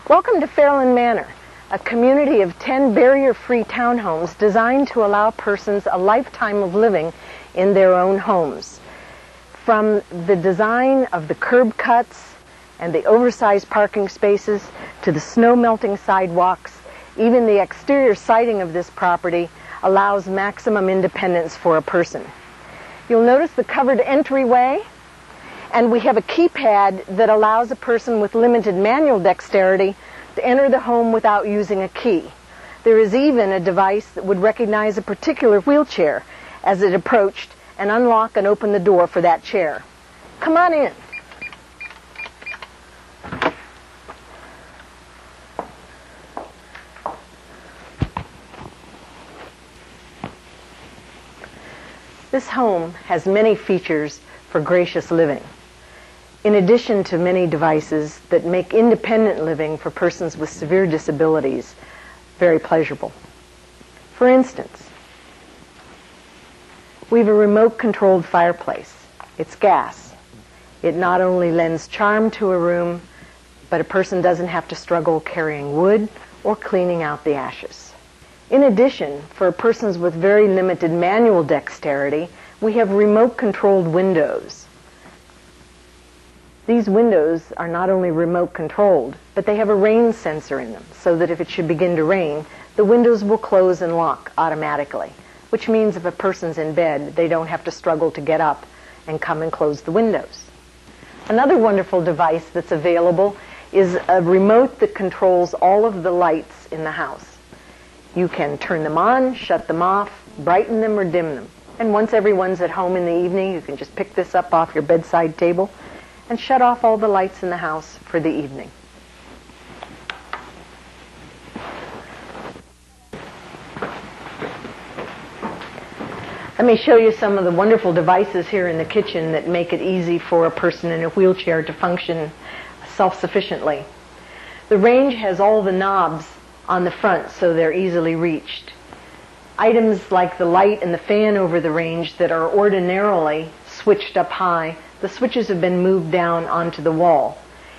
Welcome to Fairland Manor, a community of 10 barrier-free townhomes designed to allow persons a lifetime of living in their own homes. From the design of the curb cuts and the oversized parking spaces to the snow-melting sidewalks, even the exterior siding of this property allows maximum independence for a person. You'll notice the covered entryway, and we have a keypad that allows a person with limited manual dexterity to enter the home without using a key. There is even a device that would recognize a particular wheelchair as it approached and unlock and open the door for that chair. Come on in. This home has many features for gracious living, in addition to many devices that make independent living for persons with severe disabilities very pleasurable. For instance, we have a remote-controlled fireplace. It's gas. It not only lends charm to a room, but a person doesn't have to struggle carrying wood or cleaning out the ashes. In addition, for persons with very limited manual dexterity, we have remote-controlled windows. These windows are not only remote controlled, but they have a rain sensor in them, so that if it should begin to rain, the windows will close and lock automatically, which means if a person's in bed, they don't have to struggle to get up and come and close the windows. Another wonderful device that's available is a remote that controls all of the lights in the house. You can turn them on, shut them off, brighten them or dim them. And once everyone's at home in the evening, you can just pick this up off your bedside table and shut off all the lights in the house for the evening. Let me show you some of the wonderful devices here in the kitchen that make it easy for a person in a wheelchair to function self-sufficiently. The range has all the knobs on the front so they're easily reached. Items like the light and the fan over the range that are ordinarily switched up high, the switches have been moved down onto the wall.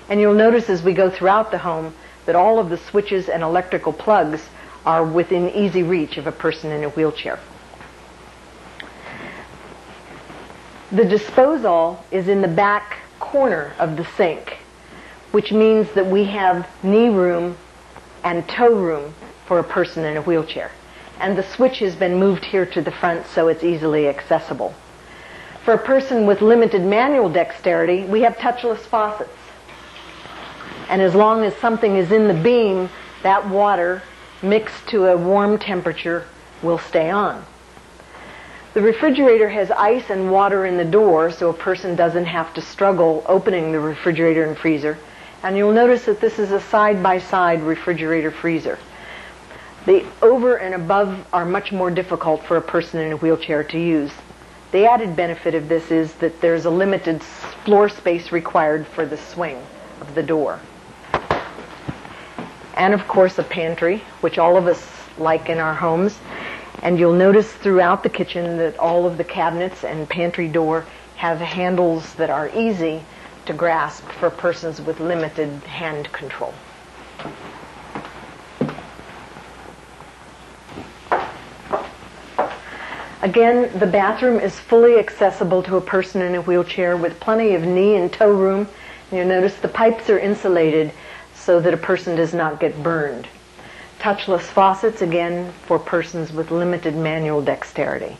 And you'll notice as we go throughout the home that all of the switches and electrical plugs are within easy reach of a person in a wheelchair. The disposal is in the back corner of the sink, which means that we have knee room and toe room for a person in a wheelchair. And the switch has been moved here to the front so it's easily accessible. For a person with limited manual dexterity, we have touchless faucets. And as long as something is in the beam, that water mixed to a warm temperature will stay on. The refrigerator has ice and water in the door so a person doesn't have to struggle opening the refrigerator and freezer. And you'll notice that this is a side-by-side refrigerator freezer. The over and above are much more difficult for a person in a wheelchair to use. The added benefit of this is that there's a limited floor space required for the swing of the door. And of course a pantry, which all of us like in our homes. And you'll notice throughout the kitchen that all of the cabinets and pantry door have handles that are easy to grasp for persons with limited hand control. Again, the bathroom is fully accessible to a person in a wheelchair with plenty of knee and toe room. And you'll notice the pipes are insulated so that a person does not get burned. Touchless faucets, again, for persons with limited manual dexterity.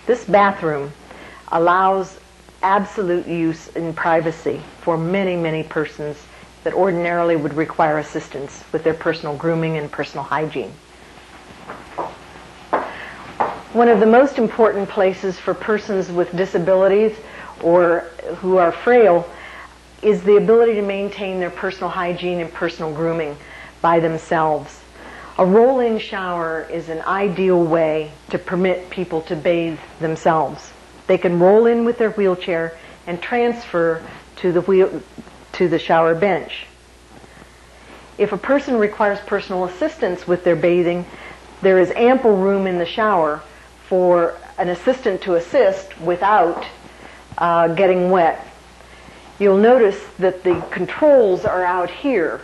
This bathroom allows absolute use in privacy for many, many persons that ordinarily would require assistance with their personal grooming and personal hygiene. One of the most important places for persons with disabilities or who are frail is the ability to maintain their personal hygiene and personal grooming by themselves. A roll-in shower is an ideal way to permit people to bathe themselves. They can roll in with their wheelchair and transfer to the shower bench. If a person requires personal assistance with their bathing, there is ample room in the shower for an assistant to assist without getting wet. You'll notice that the controls are out here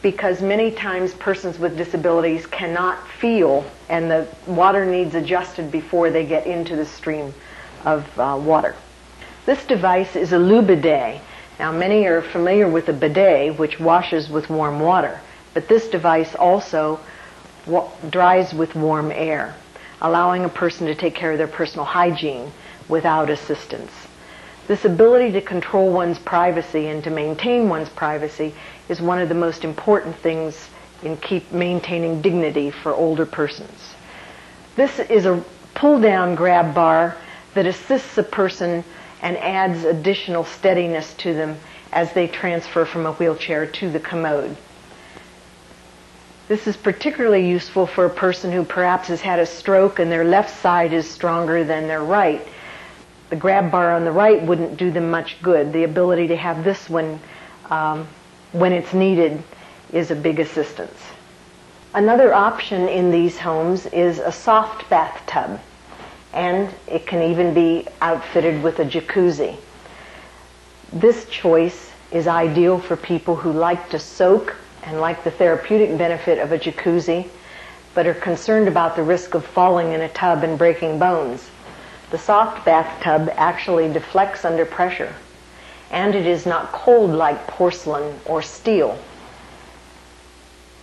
because many times persons with disabilities cannot feel, and the water needs adjusted before they get into the stream of water. This device is a Lubidet. Now, many are familiar with a bidet, which washes with warm water, but this device also dries with warm air, allowing a person to take care of their personal hygiene without assistance. This ability to control one's privacy and to maintain one's privacy is one of the most important things in maintaining dignity for older persons. This is a pull-down grab bar that assists a person and adds additional steadiness to them as they transfer from a wheelchair to the commode. This is particularly useful for a person who perhaps has had a stroke and their left side is stronger than their right. The grab bar on the right wouldn't do them much good. The ability to have this one when it's needed is a big assistance. Another option in these homes is a soft bathtub, and it can even be outfitted with a jacuzzi. This choice is ideal for people who like to soak and like the therapeutic benefit of a jacuzzi, but are concerned about the risk of falling in a tub and breaking bones. The soft bathtub actually deflects under pressure, and it is not cold like porcelain or steel.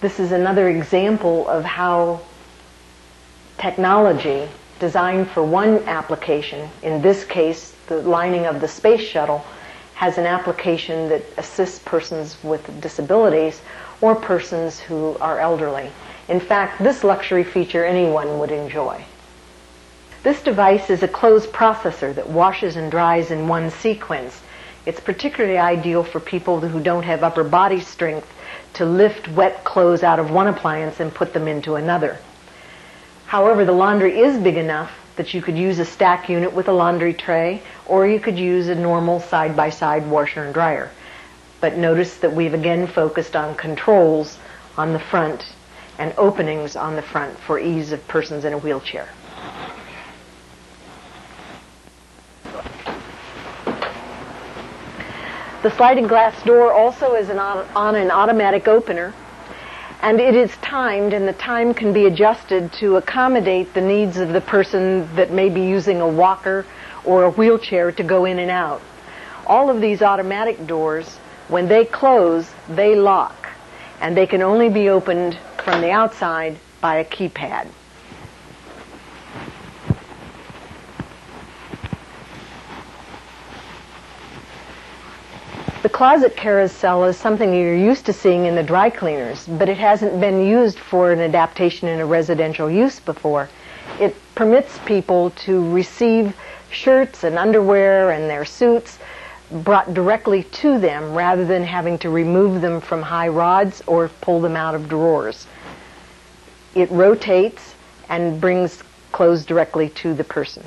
This is another example of how technology designed for one application, in this case the lining of the space shuttle, has an application that assists persons with disabilities or persons who are elderly. In fact, this luxury feature anyone would enjoy. This device is a clothes processor that washes and dries in one sequence. It's particularly ideal for people who don't have upper body strength to lift wet clothes out of one appliance and put them into another. However, the laundry is big enough that you could use a stack unit with a laundry tray, or you could use a normal side-by-side washer and dryer. But notice that we've again focused on controls on the front and openings on the front for ease of persons in a wheelchair. The sliding glass door also is on an automatic opener, and it is timed, and the time can be adjusted to accommodate the needs of the person that may be using a walker or a wheelchair to go in and out. All of these automatic doors, when they close, they lock, and they can only be opened from the outside by a keypad. The closet carousel is something you're used to seeing in the dry cleaners, but it hasn't been used for an adaptation in a residential use before. It permits people to receive shirts and underwear and their suits brought directly to them rather than having to remove them from high rods or pull them out of drawers. It rotates and brings clothes directly to the person.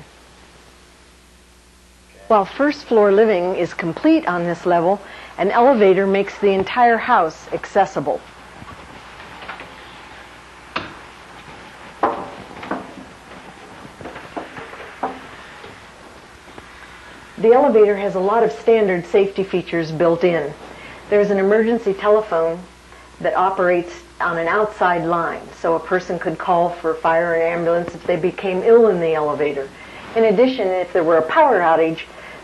While first floor living is complete on this level, an elevator makes the entire house accessible. The elevator has a lot of standard safety features built in. There's an emergency telephone that operates on an outside line, so a person could call for fire and ambulance if they became ill in the elevator. In addition, if there were a power outage,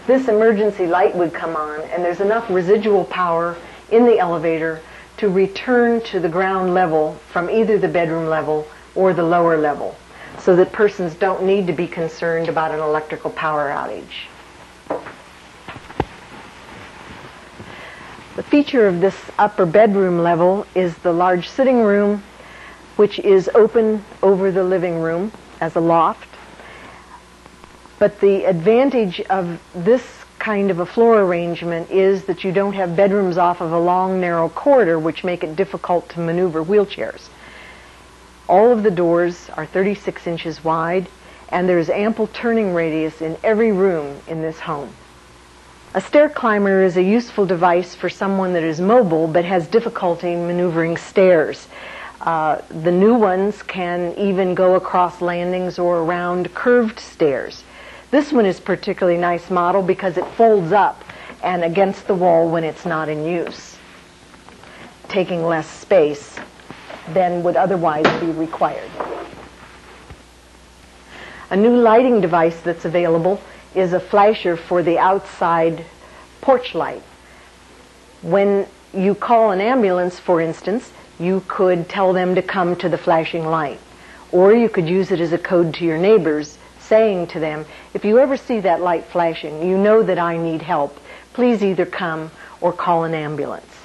this emergency light would come on, and there's enough residual power in the elevator to return to the ground level from either the bedroom level or the lower level, so that persons don't need to be concerned about an electrical power outage. The feature of this upper bedroom level is the large sitting room, which is open over the living room as a loft. But the advantage of this kind of a floor arrangement is that you don't have bedrooms off of a long, narrow corridor, which make it difficult to maneuver wheelchairs. All of the doors are 36 inches wide, and there's ample turning radius in every room in this home. A stair climber is a useful device for someone that is mobile but has difficulty maneuvering stairs. The new ones can even go across landings or around curved stairs. This one is a particularly nice model because it folds up and against the wall when it's not in use. taking less space than would otherwise be required. A new lighting device that's available is a flasher for the outside porch light. When you call an ambulance, for instance, you could tell them to come to the flashing light. Or you could use it as a code to your neighbors, saying to them, if you ever see that light flashing, you know that I need help. Please either come or call an ambulance.